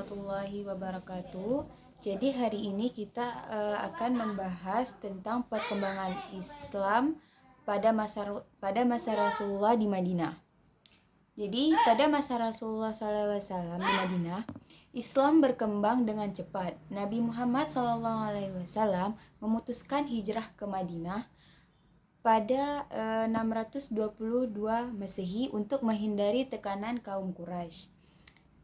warahmatullahi wabarakatuh. Jadi hari ini kita akan membahas tentang perkembangan Islam pada masa Rasulullah di Madinah. Jadi pada masa Rasulullah SAW di Madinah, Islam berkembang dengan cepat. Nabi Muhammad SAW memutuskan hijrah ke Madinah pada 622 Masehi untuk menghindari tekanan kaum Quraisy.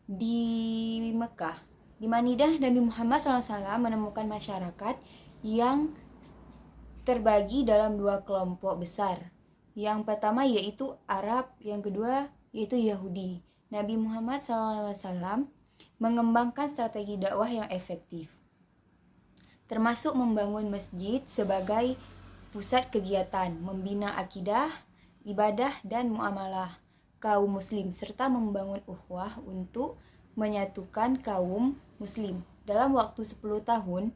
Di Mekah, di Madinah, Nabi Muhammad SAW menemukan masyarakat yang terbagi dalam dua kelompok besar. Yang pertama yaitu Arab, yang kedua yaitu Yahudi. Nabi Muhammad SAW mengembangkan strategi dakwah yang efektif, termasuk membangun masjid sebagai pusat kegiatan, membina akidah, ibadah, dan muamalah kaum muslim, serta membangun ukhuwah untuk menyatukan kaum muslim. Dalam waktu 10 tahun,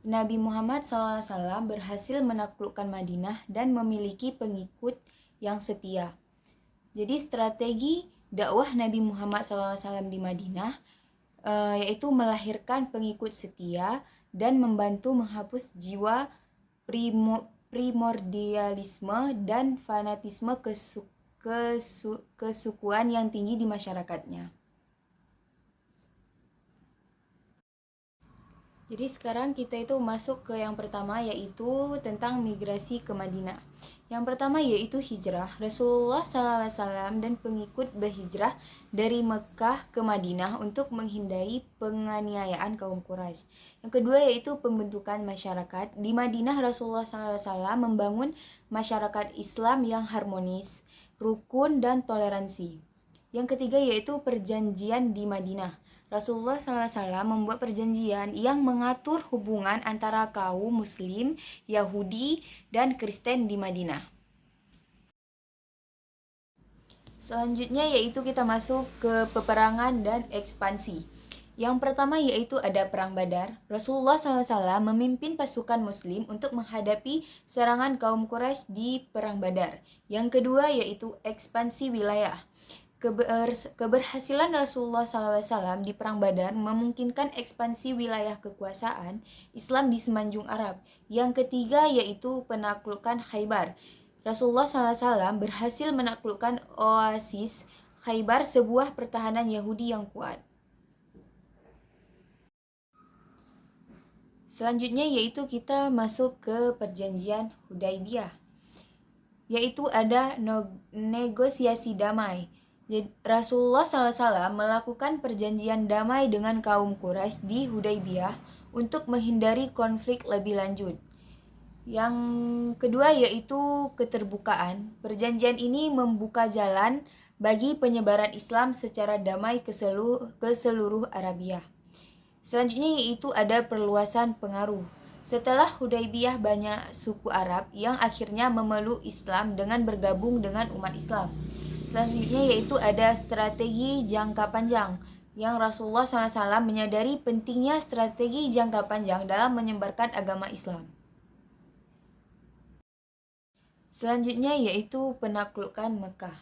Nabi Muhammad SAW berhasil menaklukkan Madinah dan memiliki pengikut yang setia. Jadi strategi dakwah Nabi Muhammad SAW di Madinah yaitu melahirkan pengikut setia dan membantu menghapus jiwa primordialisme dan fanatisme kesukuan yang tinggi di masyarakatnya. Jadi sekarang kita itu masuk ke yang pertama, yaitu tentang migrasi ke Madinah. Yang pertama yaitu hijrah. Rasulullah SAW dan pengikut berhijrah dari Mekah ke Madinah untuk menghindari penganiayaan kaum Quraisy. Yang kedua yaitu pembentukan masyarakat. Di Madinah Rasulullah SAW membangun masyarakat Islam yang harmonis, rukun, dan toleransi. Yang ketiga yaitu perjanjian di Madinah. Rasulullah SAW membuat perjanjian yang mengatur hubungan antara kaum Muslim, Yahudi, dan Kristen di Madinah. Selanjutnya yaitu kita masuk ke peperangan dan ekspansi. Yang pertama yaitu ada Perang Badar. Rasulullah SAW memimpin pasukan Muslim untuk menghadapi serangan kaum Quraisy di Perang Badar. Yang kedua yaitu ekspansi wilayah. Keberhasilan Rasulullah SAW di Perang Badar memungkinkan ekspansi wilayah kekuasaan Islam di semenanjung Arab. Yang ketiga yaitu penaklukan Khaybar. Rasulullah SAW berhasil menaklukkan oasis Khaybar, sebuah pertahanan Yahudi yang kuat. Selanjutnya yaitu kita masuk ke perjanjian Hudaybiyah, yaitu ada negosiasi damai. Rasulullah SAW melakukan perjanjian damai dengan kaum Quraisy di Hudaybiyah untuk menghindari konflik lebih lanjut. Yang kedua yaitu keterbukaan. Perjanjian ini membuka jalan bagi penyebaran Islam secara damai ke seluruh Arabia. Selanjutnya yaitu ada perluasan pengaruh. Setelah Hudaybiyah, banyak suku Arab yang akhirnya memeluk Islam dengan bergabung dengan umat Islam. Selanjutnya yaitu ada strategi jangka panjang, yang Rasulullah SAW menyadari pentingnya strategi jangka panjang dalam menyebarkan agama Islam. Selanjutnya yaitu penaklukan Mekah.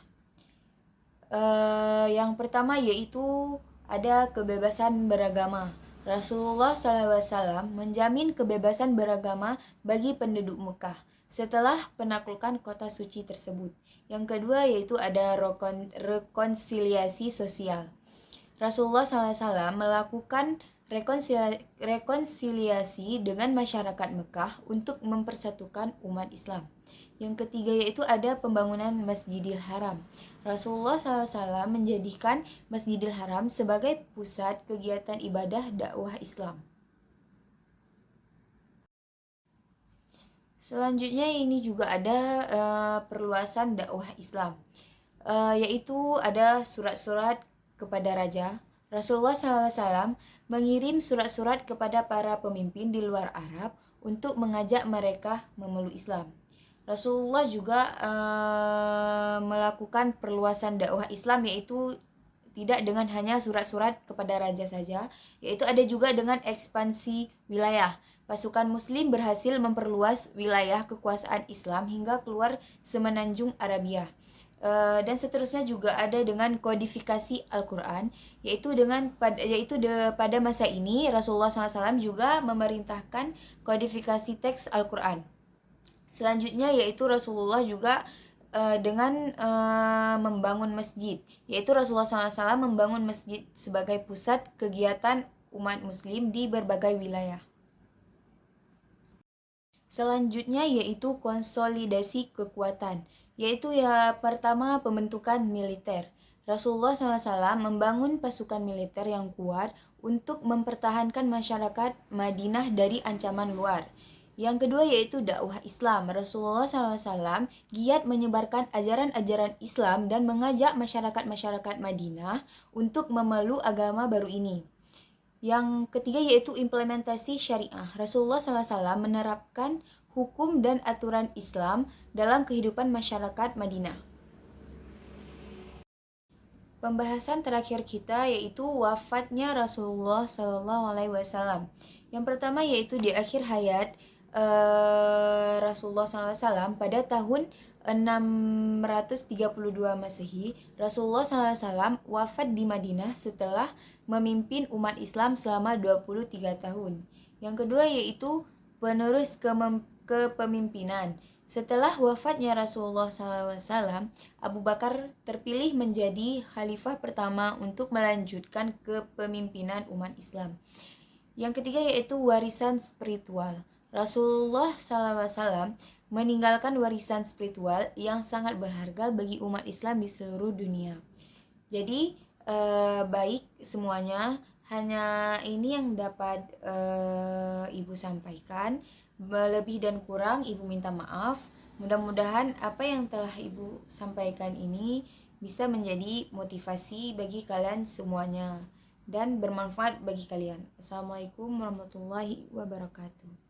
Yang pertama yaitu ada kebebasan beragama. Rasulullah SAW menjamin kebebasan beragama bagi penduduk Mekah setelah penaklukan kota suci tersebut. Yang kedua yaitu ada rekonsiliasi sosial. Rasulullah SAW melakukan rekonsiliasi dengan masyarakat Mekah untuk mempersatukan umat Islam. Yang ketiga yaitu ada pembangunan Masjidil Haram. Rasulullah SAW menjadikan Masjidil Haram sebagai pusat kegiatan ibadah dakwah Islam. Selanjutnya ini juga ada perluasan dakwah Islam, yaitu ada surat-surat kepada raja. Rasulullah SAW mengirim surat-surat kepada para pemimpin di luar Arab untuk mengajak mereka memeluk Islam. Rasulullah juga melakukan perluasan dakwah Islam, yaitu tidak dengan hanya surat-surat kepada raja saja, yaitu ada juga dengan ekspansi wilayah. Pasukan Muslim berhasil memperluas wilayah kekuasaan Islam hingga keluar semenanjung Arabia. Dan seterusnya juga ada dengan kodifikasi Al-Quran, pada masa ini Rasulullah SAW juga memerintahkan kodifikasi teks Al-Quran. Selanjutnya yaitu Rasulullah juga dengan membangun masjid, yaitu Rasulullah SAW membangun masjid sebagai pusat kegiatan umat muslim di berbagai wilayah. Selanjutnya yaitu konsolidasi kekuatan, yaitu pertama pembentukan militer. Rasulullah SAW membangun pasukan militer yang kuat untuk mempertahankan masyarakat Madinah dari ancaman luar. Yang kedua yaitu dakwah Islam. Rasulullah SAW giat menyebarkan ajaran-ajaran Islam dan mengajak masyarakat-masyarakat Madinah untuk memeluk agama baru ini. Yang ketiga yaitu implementasi syariah. Rasulullah SAW menerapkan hukum dan aturan Islam dalam kehidupan masyarakat Madinah. Pembahasan terakhir kita yaitu wafatnya Rasulullah SAW. Yang pertama yaitu di akhir hayat Rasulullah SAW pada tahun 632 Masehi. Rasulullah SAW wafat di Madinah setelah memimpin umat Islam selama 23 tahun. Yang kedua yaitu penerus kepemimpinan. Setelah wafatnya Rasulullah SAW, Abu Bakar terpilih menjadi khalifah pertama untuk melanjutkan kepemimpinan umat Islam. Yang ketiga yaitu warisan spiritual. Rasulullah SAW meninggalkan warisan spiritual yang sangat berharga bagi umat Islam di seluruh dunia. Jadi baik semuanya, hanya ini yang dapat Ibu sampaikan. Lebih dan kurang Ibu minta maaf. Mudah-mudahan apa yang telah Ibu sampaikan ini bisa menjadi motivasi bagi kalian semuanya dan bermanfaat bagi kalian. Assalamualaikum warahmatullahi wabarakatuh.